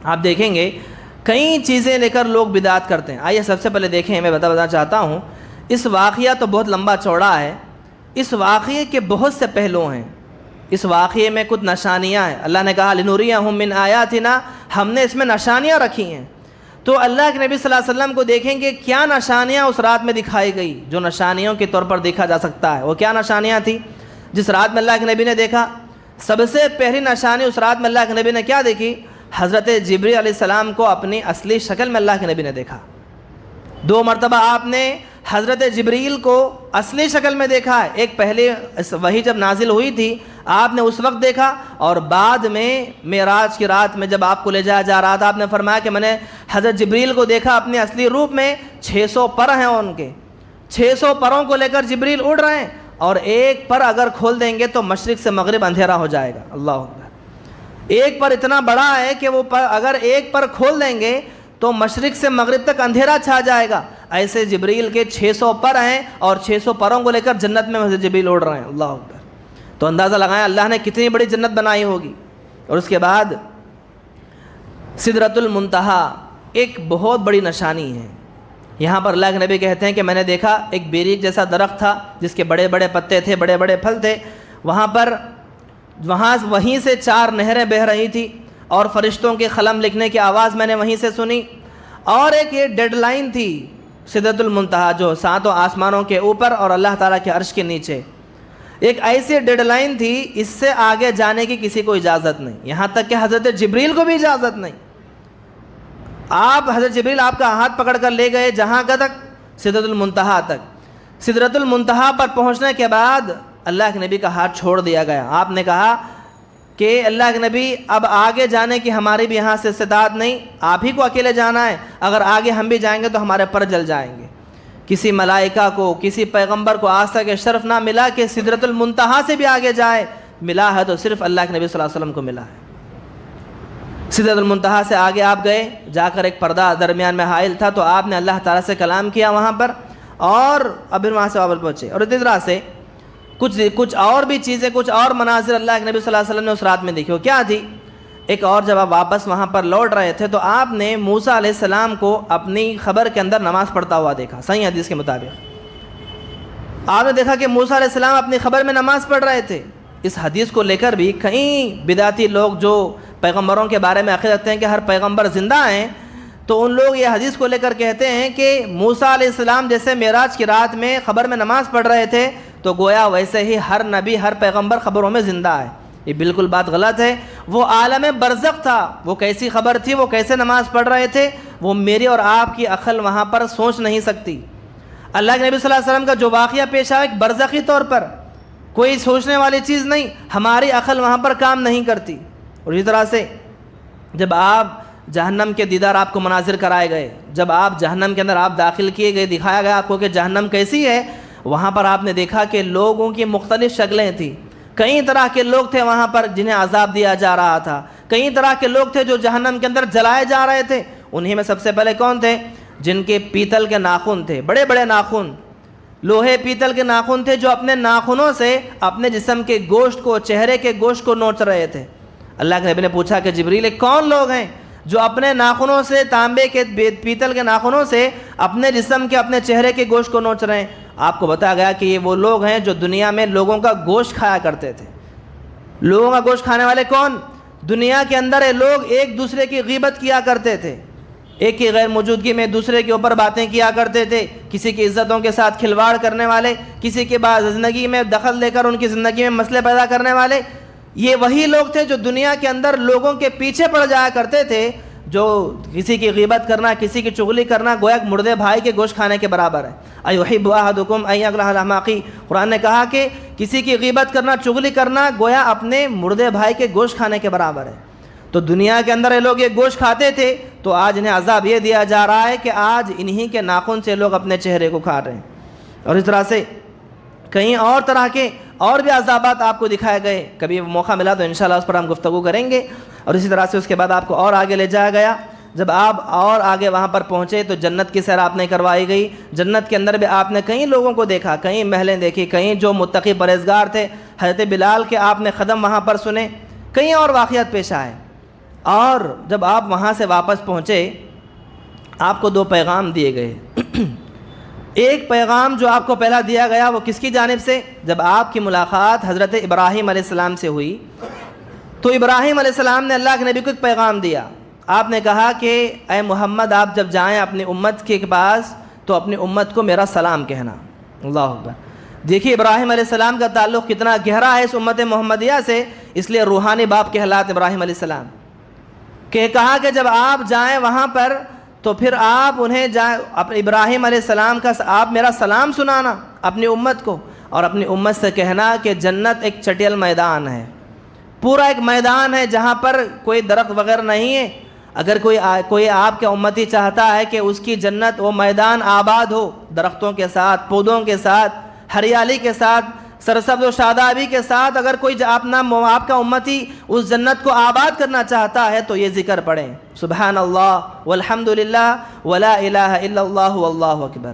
آپ دیکھیں گے کئی چیزیں لے کر لوگ بدعت کرتے ہیں۔ آئیے سب سے پہلے دیکھیں، میں بتانا چاہتا ہوں، اس واقعہ تو بہت لمبا چوڑا ہے، اس واقعے کے بہت سے پہلو ہیں۔ اس واقعے میں کچھ نشانیاں ہیں، اللہ نے کہا لنوریہم من آیاتنا، ہم نے اس میں نشانیاں رکھی ہیں۔ تو اللہ کے نبی صلی اللہ علیہ وسلم کو دیکھیں گے کیا نشانیاں اس رات میں دکھائی گئی جو نشانیوں کے طور پر دیکھا جا سکتا ہے۔ وہ کیا نشانیاں تھیں جس رات میں اللہ کے نبی نے دیکھا؟ سب سے پہلی نشانی اس رات میں اللہ کے نبی نے کیا دیکھی؟ حضرت جبریل علیہ السلام کو اپنی اصلی شکل میں اللہ کے نبی نے دیکھا۔ 2 مرتبہ آپ نے حضرت جبریل کو اصلی شکل میں دیکھا ہے۔ ایک پہلے وحی جب نازل ہوئی تھی آپ نے اس وقت دیکھا، اور بعد میں معراج کی رات میں جب آپ کو لے جایا جا رہا تھا آپ نے فرمایا کہ میں نے حضرت جبریل کو دیکھا اپنے اصلی روپ میں، 600 پر ہیں ان کے، 600 پروں کو لے کر جبریل اڑ رہے ہیں، اور ایک پر اگر کھول دیں گے تو مشرق سے مغرب اندھیرا ہو جائے گا۔ اللہ اکبر! ایک پر اتنا بڑا ہے کہ وہ پر اگر ایک پر کھول دیں گے تو مشرق سے مغرب تک اندھیرا چھا جائے گا۔ ایسے جبریل کے 600 پر ہیں، اور 600 پروں کو لے کر جنت میں حضرت جبریل اڑ رہے ہیں۔ اللہ اکبر! تو اندازہ لگائیں اللہ نے کتنی بڑی جنت بنائی ہوگی۔ اور اس کے بعد سدرۃ المنتہا ایک بہت بڑی نشانی ہے۔ یہاں پر اللہ کے نبی کہتے ہیں کہ میں نے دیکھا ایک بیریک جیسا درخت تھا جس کے بڑے بڑے پتے تھے، بڑے بڑے پھل تھے، وہیں سے 4 نہریں بہہ رہی تھی، اور فرشتوں کے قلم لکھنے کی آواز میں نے وہیں سے سنی۔ اور ایک یہ ڈیڈ لائن تھی سدرۃ المنتہا جو 7 آسمانوں کے اوپر اور اللہ تعالیٰ کے عرش کے نیچے، ایک ایسی ڈیڈ لائن تھی اس سے آگے جانے کی کسی کو اجازت نہیں، یہاں تک کہ حضرت جبریل کو بھی اجازت نہیں۔ حضرت جبریل آپ کا ہاتھ پکڑ کر لے گئے جہاں کا تک؟ سدرۃ المنتہا تک۔ سدرۃ المنتہا پر پہنچنے کے بعد اللہ کے نبی کا ہاتھ چھوڑ دیا گیا۔ آپ نے کہا کہ اللہ کے نبی اب آگے جانے کی ہماری بھی یہاں سے استطاعت نہیں، آپ ہی کو اکیلے جانا ہے، اگر آگے ہم بھی جائیں گے تو ہمارے پر جل جائیں گے۔ کسی ملائکہ کو، کسی پیغمبر کو آج تک شرف نہ ملا کہ سدرۃ المنتہا سے بھی آگے جائے، ملا ہے تو صرف اللہ کے نبی صلی اللہ علیہ وسلم کو ملا ہے۔ سدرۃ المنتہا سے آگے آپ گئے، جا کر ایک پردہ درمیان میں حائل تھا، تو آپ نے اللہ تعالیٰ سے کلام کیا وہاں پر، اور اب وہاں سے واپس پہنچے۔ اور اسی طرح سے کچھ اور بھی چیزیں، کچھ اور مناظر اللہ کے نبی صلی اللہ علیہ وسلم نے اس رات میں دیکھی۔ وہ کیا تھی؟ ایک اور جب آپ واپس وہاں پر لوٹ رہے تھے تو آپ نے موسیٰ علیہ السلام کو اپنی خبر کے اندر نماز پڑھتا ہوا دیکھا۔ صحیح حدیث کے مطابق آپ نے دیکھا کہ موسیٰ علیہ السلام اپنی خبر میں نماز پڑھ رہے تھے۔ اس حدیث کو لے کر بھی کئی بدعتی لوگ جو پیغمبروں کے بارے میں عقیدہ رکھتے ہیں کہ ہر پیغمبر زندہ ہیں، تو ان لوگ یہ حدیث کو لے کر کہتے ہیں کہ موسیٰ علیہ السلام جیسے معراج کی رات میں خبر میں نماز پڑھ رہے تھے تو گویا ویسے ہی ہر نبی، ہر پیغمبر خبروں میں زندہ ہے۔ یہ بالکل بات غلط ہے۔ وہ عالم برزخ تھا، وہ کیسی خبر تھی، وہ کیسے نماز پڑھ رہے تھے، وہ میری اور آپ کی عقل وہاں پر سوچ نہیں سکتی۔ اللہ کے نبی صلی اللہ علیہ وسلم کا جو واقعہ پیش آیا ایک برزخی طور پر، کوئی سوچنے والی چیز نہیں، ہماری عقل وہاں پر کام نہیں کرتی۔ اور اسی طرح سے جب آپ جہنم کے دیدار آپ کو مناظر کرائے گئے، جب آپ جہنم کے اندر آپ داخل کیے گئے، دکھایا گیا آپ کو کہ جہنم کیسی ہے، وہاں پر آپ نے دیکھا کہ لوگوں کی مختلف شکلیں تھیں۔ کئی طرح کے لوگ تھے وہاں پر جنہیں عذاب دیا جا رہا تھا، کئی طرح کے لوگ تھے جو جہنم کے اندر جلائے جا رہے تھے۔ انہی میں سب سے پہلے کون تھے؟ جن کے پیتل کے ناخن تھے، بڑے بڑے ناخن، لوہے پیتل کے ناخن تھے، جو اپنے ناخنوں سے اپنے جسم کے گوشت کو، چہرے کے گوشت کو نوچ رہے تھے۔ اللہ کے نبی نے پوچھا کہ جبریل کون لوگ ہیں جو اپنے ناخنوں سے، تانبے کے پیتل کے ناخنوں سے اپنے جسم کے، اپنے چہرے کے گوشت کو نوچ رہے ہیں؟ آپ کو بتایا گیا کہ یہ وہ لوگ ہیں جو دنیا میں لوگوں کا گوشت کھایا کرتے تھے۔ لوگوں کا گوشت کھانے والے کون؟ دنیا کے اندر یہ لوگ ایک دوسرے کی غیبت کیا کرتے تھے، ایک کی غیر موجودگی میں دوسرے کے اوپر باتیں کیا کرتے تھے، کسی کی عزتوں کے ساتھ کھلواڑ کرنے والے، کسی کے بعد زندگی میں دخل دے کر ان کی زندگی میں مسئلے پیدا کرنے والے۔ یہ وہی لوگ تھے جو دنیا کے اندر لوگوں کے پیچھے پڑ جایا کرتے تھے، جو کسی کی غیبت کرنا، کسی کی چغلی کرنا گویا کہ مردے بھائی کے گوشت کھانے کے برابر ہے۔ ایحب احدکم ان یاکل لحم اخیہ، قرآن نے کہا کہ کسی کی غیبت کرنا، چغلی کرنا گویا اپنے مردے بھائی کے گوشت کھانے کے برابر ہے۔ تو دنیا کے اندر یہ لوگ یہ گوشت کھاتے تھے، تو آج انہیں عذاب یہ دیا جا رہا ہے کہ آج انہی کے ناخن سے لوگ اپنے چہرے کو کھا رہے ہیں۔ اور اس طرح سے کئی اور طرح کے اور بھی عذابات آپ کو دکھائے گئے، کبھی موقع ملا تو انشاءاللہ اس پر ہم گفتگو کریں گے۔ اور اسی طرح سے اس کے بعد آپ کو اور آگے لے جایا گیا، جب آپ اور آگے وہاں پر پہنچے تو جنت کی سیر آپ نے کروائی گئی۔ جنت کے اندر بھی آپ نے کئی لوگوں کو دیکھا، کئی محلیں دیکھی، کئی جو متقی پرہیزگار تھے، حضرت بلال کے آپ نے قدم وہاں پر سنے، کئی اور واقعات پیش آئے۔ اور جب آپ وہاں سے واپس پہنچے آپ کو 2 پیغام دیے گئے۔ ایک پیغام جو آپ کو پہلا دیا گیا وہ کس کی جانب سے؟ جب آپ کی ملاقات حضرت ابراہیم علیہ السلام سے ہوئی تو ابراہیم علیہ السلام نے اللہ کے نبی کو ایک پیغام دیا۔ آپ نے کہا کہ اے محمد، آپ جب جائیں اپنی امت کے پاس تو اپنی امت کو میرا سلام کہنا۔ اللہ اکبر۔ دیکھیے ابراہیم علیہ السلام کا تعلق کتنا گہرا ہے اس امت محمدیہ سے، اس لیے روحانی باپ کہلاتے ابراہیم علیہ السلام، کہ کہا کہ جب آپ جائیں وہاں پر تو پھر آپ انہیں اپنے ابراہیم علیہ السلام کا آپ میرا سلام سنانا اپنی امت کو، اور اپنی امت سے کہنا کہ جنت ایک چٹیل میدان ہے، پورا ایک میدان ہے جہاں پر کوئی درخت وغیرہ نہیں ہے۔ اگر کوئی آپ کے امتی چاہتا ہے کہ اس کی جنت وہ میدان آباد ہو، درختوں کے ساتھ، پودوں کے ساتھ، ہریالی کے ساتھ، سرسبز و شادابی کے ساتھ، اگر کوئی آپ کا امتی اس جنت کو آباد کرنا چاہتا ہے تو یہ ذکر پڑھیں، سبحان اللہ والحمد للہ ولا الہ الا اللہ واللہ اکبر۔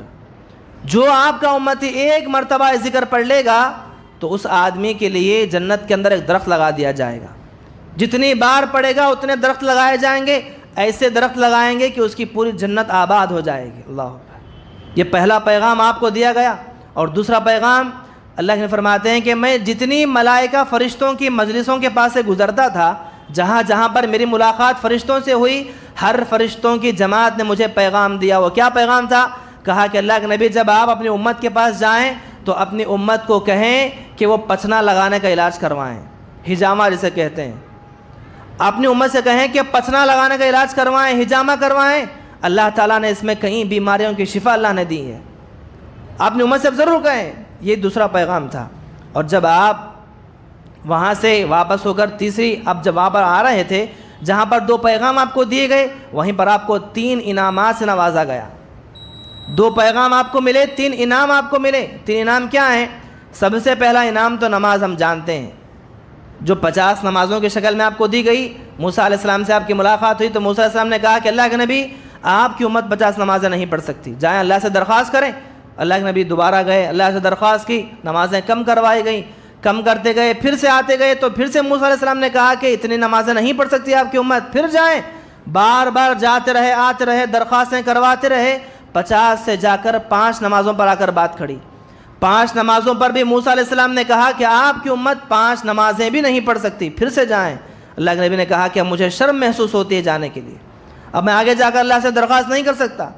جو آپ کا امتی ایک مرتبہ ذکر پڑھ لے گا تو اس آدمی کے لیے جنت کے اندر ایک درخت لگا دیا جائے گا، جتنی بار پڑھے گا اتنے درخت لگائے جائیں گے، ایسے درخت لگائیں گے کہ اس کی پوری جنت آباد ہو جائے گی۔ اللہ اکبر۔ یہ پہلا پیغام آپ کو دیا گیا۔ اور دوسرا پیغام اللہ نے فرماتے ہیں کہ میں جتنی ملائکہ فرشتوں کی مجلسوں کے پاس سے گزرتا تھا، جہاں جہاں پر میری ملاقات فرشتوں سے ہوئی، ہر فرشتوں کی جماعت نے مجھے پیغام دیا۔ وہ کیا پیغام تھا؟ کہا کہ اللہ کے نبی جب آپ اپنی امت کے پاس جائیں تو اپنی امت کو کہیں کہ وہ پچھنا لگانے کا علاج کروائیں، ہجامہ جسے کہتے ہیں۔ اپنی امت سے کہیں کہ پچھنا لگانے کا علاج کروائیں، ہجامہ کروائیں۔ اللہ تعالیٰ نے اس میں کئی بیماریوں کی شفا اللہ نے دی ہے، اپنی امت سے ضرور کہیں۔ یہ دوسرا پیغام تھا۔ اور جب آپ وہاں سے واپس ہو کر اب جب وہاں پر آ رہے تھے، جہاں پر 2 پیغام آپ کو دیے گئے، وہیں پر آپ کو 3 انعامات سے نوازا گیا۔ 2 پیغام آپ کو ملے، 3 انعام آپ کو ملے۔ 3 انعام کیا ہیں؟ سب سے پہلا انعام تو نماز ہم جانتے ہیں، جو 50 نمازوں کی شکل میں آپ کو دی گئی۔ موسیٰ علیہ السلام سے آپ کی ملاقات ہوئی تو موسیٰ علیہ السلام نے کہا کہ اللہ کے نبی آپ کی امت 50 نمازیں نہیں پڑھ سکتی، جائیں اللہ سے درخواست کریں۔ اللہ کے نبی دوبارہ گئے، اللہ سے درخواست کی، نمازیں کم کروائی گئیں، کم کرتے گئے، پھر سے آتے گئے تو پھر سے موسیٰ علیہ السلام نے کہا کہ اتنی نمازیں نہیں پڑھ سکتی آپ کی امت، پھر جائیں۔ بار بار جاتے رہے، آتے رہے، درخواستیں کرواتے رہے، 50 سے جا کر 5 نمازوں پر آ کر بات کھڑی۔ 5 نمازوں پر بھی موسیٰ علیہ السلام نے کہا کہ آپ کی امت 5 نمازیں بھی نہیں پڑھ سکتی، پھر سے جائیں۔ اللہ کے نبی نے کہا کہ اب مجھے شرم محسوس ہوتی ہے جانے کے لیے، اب میں آگے جا کر اللہ سے درخواست نہیں کر سکتا۔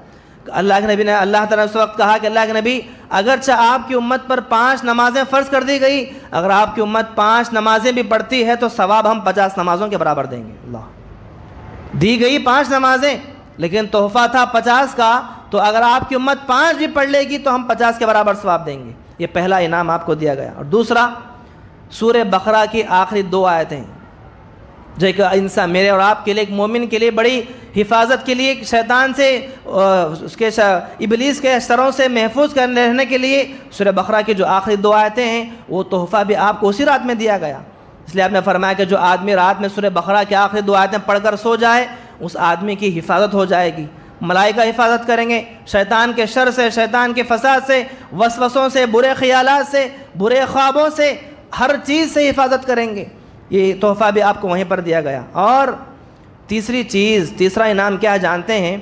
اللہ کے نبی نے اللہ تعالیٰ نے اس وقت کہا کہ اللہ کے نبی اگرچہ آپ کی امت پر 5 نمازیں فرض کر دی گئی، اگر آپ کی امت 5 نمازیں بھی پڑھتی ہے تو ثواب ہم 50 نمازوں کے برابر دیں گے۔ اللہ، دی گئی 5 نمازیں لیکن تحفہ تھا 50 کا، تو اگر آپ کی امت 5 بھی پڑھ لے گی تو ہم 50 کے برابر ثواب دیں گے۔ یہ پہلا انعام آپ کو دیا گیا۔ اور دوسرا، سورہ بقرہ کی آخری 2 آیتیں جو ایک انسان میرے اور آپ کے لیے، ایک مومن کے لیے بڑی حفاظت کے لیے، شیطان سے، اس کے ابلیس کے شروں سے محفوظ رہنے کے لیے سورہ بقرہ کی جو آخری 2 آیتیں ہیں وہ تحفہ بھی آپ کو اسی رات میں دیا گیا۔ اس لیے آپ نے فرمایا کہ جو آدمی رات میں سورہ بقرہ کی آخری 2 آیتیں پڑھ کر سو جائے اس آدمی کی حفاظت ہو جائے گی، ملائکہ حفاظت کریں گے شیطان کے شر سے، شیطان کے فساد سے، وسوسوں سے، برے خیالات سے، برے خوابوں سے، ہر چیز سے حفاظت کریں گے۔ یہ تحفہ بھی آپ کو وہیں پر دیا گیا۔ اور تیسرا انعام کیا جانتے ہیں؟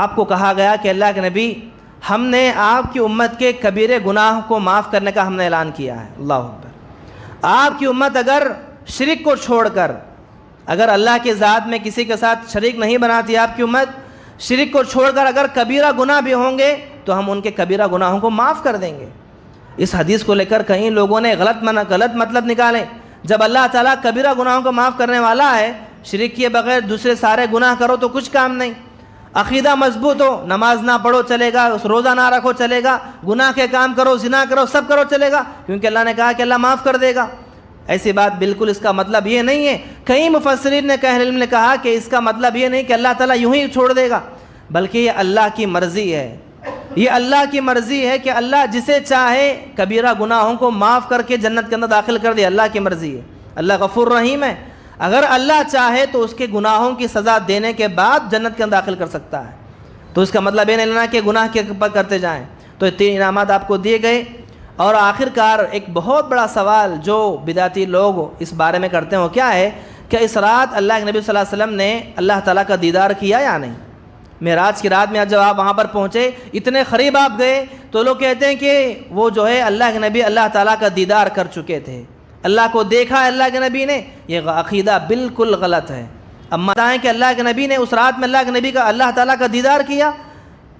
آپ کو کہا گیا کہ اللہ کے نبی ہم نے آپ کی امت کے کبیرے گناہ کو معاف کرنے کا ہم نے اعلان کیا ہے۔ اللہ اکبر۔ آپ کی امت اگر شرک کو چھوڑ کر، اگر اللہ کی ذات میں کسی کے ساتھ شریک نہیں بناتی، آپ کی امت شرک کو چھوڑ کر اگر کبیرہ گناہ بھی ہوں گے تو ہم ان کے کبیرہ گناہوں کو معاف کر دیں گے۔ اس حدیث کو لے کر کئی لوگوں نے غلط مطلب نکالے۔ جب اللہ تعالیٰ کبیرہ گناہوں کو معاف کرنے والا ہے شرک کیے بغیر دوسرے سارے گناہ کرو تو کچھ کام نہیں، عقیدہ مضبوط ہو، نماز نہ پڑھو چلے گا، روزہ نہ رکھو چلے گا، گناہ کے کام کرو، زنا کرو، سب کرو چلے گا، کیونکہ اللہ نے کہا کہ اللہ معاف کر دے گا۔ ایسی بات بالکل اس کا مطلب یہ نہیں ہے۔ کئی مفسرین نے، اہل علم نے کہا کہ اس کا مطلب یہ نہیں کہ اللہ تعالیٰ یوں ہی چھوڑ دے گا، بلکہ یہ اللہ کی مرضی ہے، یہ اللہ کی مرضی ہے کہ اللہ جسے چاہے کبیرہ گناہوں کو معاف کر کے جنت کے اندر داخل کر دے، اللہ کی مرضی ہے۔ اللہ غفور رحیم ہے، اگر اللہ چاہے تو اس کے گناہوں کی سزا دینے کے بعد جنت کے اندر داخل کر سکتا ہے۔ تو اس کا مطلب یہ نہیں لینا کہ گناہ کے اوپر کرتے جائیں۔ تو 3 انعامات آپ کو دیے گئے۔ اور آخر کار ایک بہت بڑا سوال جو بدعتی لوگ اس بارے میں کرتے ہیں وہ کیا ہے کہ اس رات اللہ کے نبی صلی اللہ علیہ وسلم نے اللہ تعالیٰ کا دیدار کیا یا نہیں؟ معراج کی رات میں جب آپ وہاں پر پہنچے، اتنے قریب آپ گئے، تو لوگ کہتے ہیں کہ وہ جو ہے اللہ کے نبی اللہ تعالیٰ کا دیدار کر چکے تھے، اللہ کو دیکھا اللہ کے نبی نے۔ یہ عقیدہ بالکل غلط ہے۔ اب بتائیں کہ اللہ کے نبی نے اس رات میں اللہ کے نبی کا اللہ تعالیٰ کا دیدار کیا؟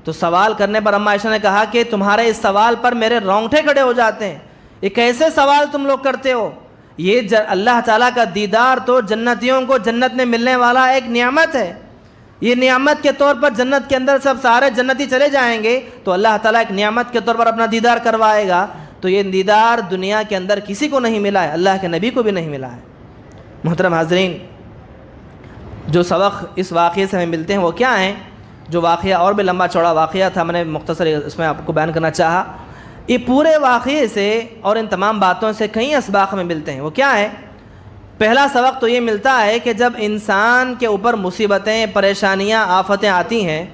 تو سوال کرنے پر اماں عائشہ نے کہا کہ تمہارے اس سوال پر میرے رونگٹے کھڑے ہو جاتے ہیں، یہ کیسے سوال تم لوگ کرتے ہو؟ یہ اللہ تعالیٰ کا دیدار تو جنتیوں کو جنت میں ملنے والا ایک نعمت ہے، یہ نعمت کے طور پر جنت کے اندر سب سارے جنتی چلے جائیں گے تو اللہ تعالیٰ ایک نعمت کے طور پر اپنا دیدار کروائے گا۔ تو یہ دیدار دنیا کے اندر کسی کو نہیں ملا ہے، اللہ کے نبی کو بھی نہیں ملا ہے۔ محترم حاضرین، جو سبق اس واقعے سے ہمیں ملتے ہیں وہ کیا ہیں؟ جو واقعہ اور بھی لمبا چوڑا واقعہ تھا، میں نے مختصر اس میں آپ کو بیان کرنا چاہا۔ یہ پورے واقعے سے اور ان تمام باتوں سے کئی اسباق ہمیں ملتے ہیں۔ وہ کیا ہے؟ پہلا سبق تو یہ ملتا ہے کہ جب انسان کے اوپر مصیبتیں، پریشانیاں، آفتیں آتی ہیں،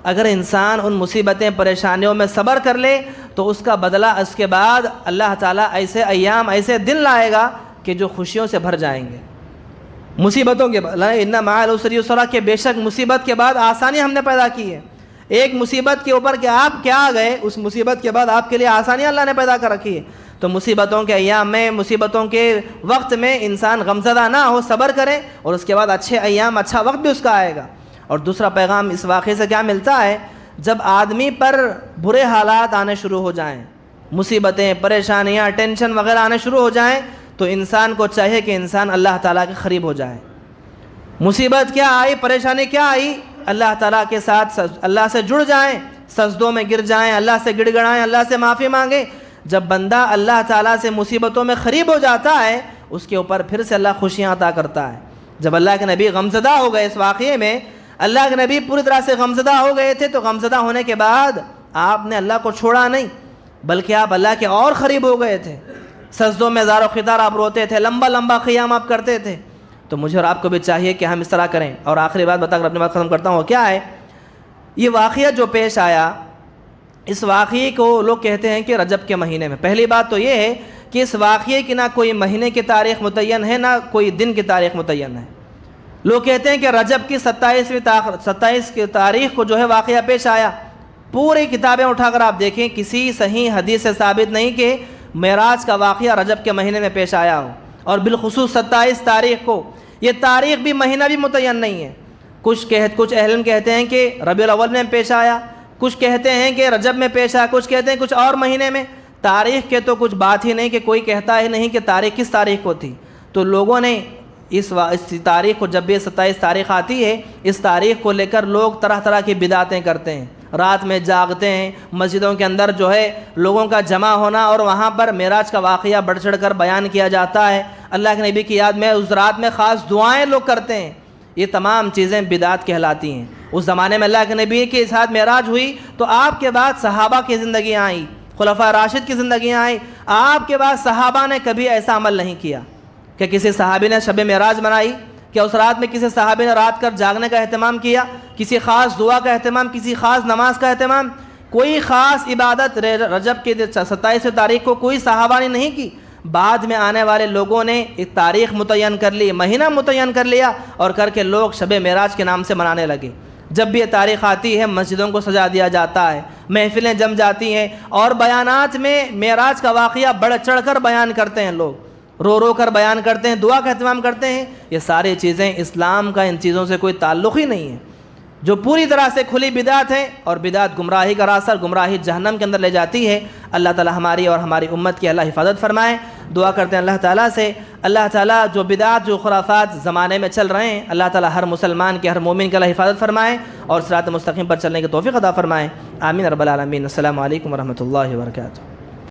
اگر انسان ان مصیبتیں، پریشانیوں میں صبر کر لے تو اس کا بدلہ اس کے بعد اللہ تعالیٰ ایسے ایام، ایسے دن لائے گا کہ جو خوشیوں سے بھر جائیں گے۔ مصیبتوں کے بعد ان مع العسر یسرا، کہ بے شک مصیبت کے بعد آسانی ہم نے پیدا کی ہے۔ ایک مصیبت کے اوپر کہ آپ کیا گئے، اس مصیبت کے بعد آپ کے لیے آسانیاں اللہ نے پیدا کر رکھی ہے۔ تو مصیبتوں کے ایام میں، مصیبتوں کے وقت میں انسان غمزدہ نہ ہو، صبر کرے، اور اس کے بعد اچھے ایام، اچھا وقت بھی اس کا آئے گا۔ اور دوسرا پیغام اس واقعے سے کیا ملتا ہے؟ جب آدمی پر برے حالات آنے شروع ہو جائیں، مصیبتیں، پریشانیاں، ٹینشن وغیرہ آنے شروع ہو جائیں، تو انسان کو چاہیے کہ انسان اللہ تعالیٰ کے قریب ہو جائے۔ مصیبت کیا آئی، پریشانی کیا آئی، اللہ تعالیٰ کے ساتھ اللہ سے جڑ جائیں، سجدوں میں گر جائیں، اللہ سے گڑ گڑائیں، اللہ سے معافی مانگیں۔ جب بندہ اللہ تعالیٰ سے مصیبتوں میں قریب ہو جاتا ہے، اس کے اوپر پھر سے اللہ خوشیاں عطا کرتا ہے۔ جب اللہ کے نبی غمزدہ ہو گئے، اس واقعے میں اللہ کے نبی پوری طرح سے غمزدہ ہو گئے تھے، تو غمزدہ ہونے کے بعد آپ نے اللہ کو چھوڑا نہیں، بلکہ آپ اللہ کے اور قریب ہو گئے تھے۔ سجدوں میں زار و خطار آپ روتے تھے، لمبا لمبا قیام آپ کرتے تھے۔ تو مجھے اور آپ کو بھی چاہیے کہ ہم اس طرح کریں۔ اور آخری بات بتا کر اپنی بات ختم کرتا ہوں، کیا ہے؟ یہ واقعہ جو پیش آیا، اس واقعے کو لوگ کہتے ہیں کہ رجب کے مہینے میں۔ پہلی بات تو یہ ہے کہ اس واقعے کی نہ کوئی مہینے کی تاریخ متعین ہے، نہ کوئی دن کی تاریخ متعین ہے۔ لوگ کہتے ہیں کہ رجب کی 27 کی تاریخ کو جو ہے واقعہ پیش آیا۔ پوری کتابیں اٹھا کر آپ دیکھیں، کسی صحیح حدیث سے ثابت نہیں کہ معراج کا واقعہ رجب کے مہینے میں پیش آیا ہو، اور بالخصوص 27 تاریخ کو۔ یہ تاریخ بھی، مہینہ بھی متعین نہیں ہے۔ کچھ اہل علم کہتے ہیں کہ ربیع الاول میں پیش آیا، کچھ کہتے ہیں کہ رجب میں پیش آیا، کچھ کہتے ہیں کچھ اور مہینے میں۔ تاریخ کے تو کچھ بات ہی نہیں، کہ کوئی کہتا ہی نہیں کہ تاریخ کس تاریخ کو تھی۔ تو لوگوں نے اس تاریخ کو، جب یہ 27 تاریخ آتی ہے، اس تاریخ کو لے کر لوگ طرح طرح کی بدعتیں کرتے ہیں۔ رات میں جاگتے ہیں، مسجدوں کے اندر جو ہے لوگوں کا جمع ہونا، اور وہاں پر معراج کا واقعہ بڑھ چڑھ کر بیان کیا جاتا ہے۔ اللہ کے نبی کی یاد میں اس رات میں خاص دعائیں لوگ کرتے ہیں۔ یہ تمام چیزیں بدعت کہلاتی ہیں۔ اس زمانے میں اللہ کے نبی کے ساتھ معراج ہوئی تو آپ کے بعد صحابہ کی زندگیاں آئیں، خلفائے راشد کی زندگیاں آئیں۔ آپ کے بعد صحابہ نے کبھی ایسا عمل نہیں کیا کہ کسی صحابی نے شب معراج منائی، کیا اس رات میں کسی صحابی نے رات کر جاگنے کا اہتمام کیا، کسی خاص دعا کا اہتمام، کسی خاص نماز کا اہتمام، کوئی خاص عبادت رجب کی 27 تاریخ کو کوئی صحابہ نے نہیں کی۔ بعد میں آنے والے لوگوں نے ایک تاریخ متعین کر لی، مہینہ متعین کر لیا، اور کر کے لوگ شب معراج کے نام سے منانے لگے۔ جب بھی یہ تاریخ آتی ہے، مسجدوں کو سجا دیا جاتا ہے، محفلیں جم جاتی ہیں، اور بیانات میں معراج کا واقعہ بڑھ چڑھ کر بیان کرتے ہیں، لوگ رو رو کر بیان کرتے ہیں، دعا کا اہتمام کرتے ہیں۔ یہ ساری چیزیں، اسلام کا ان چیزوں سے کوئی تعلق ہی نہیں ہے، جو پوری طرح سے کھلی بدعت ہے، اور بدعت گمراہی کا راستہ، گمراہی جہنم کے اندر لے جاتی ہے۔ اللہ تعالی ہماری اور ہماری امت کی اللہ حفاظت فرمائے۔ دعا کرتے ہیں اللہ تعالیٰ سے، اللہ تعالیٰ جو بدعات جو خرافات زمانے میں چل رہے ہیں، اللہ تعالیٰ ہر مسلمان کے ہر مومن کے اللہ حفاظت فرمائے اور صراط مستقیم پر چلنے کی توفیق عطا فرمائے۔ آمین رب العالمین۔ السلام علیکم ورحمۃ اللہ وبرکاتہ۔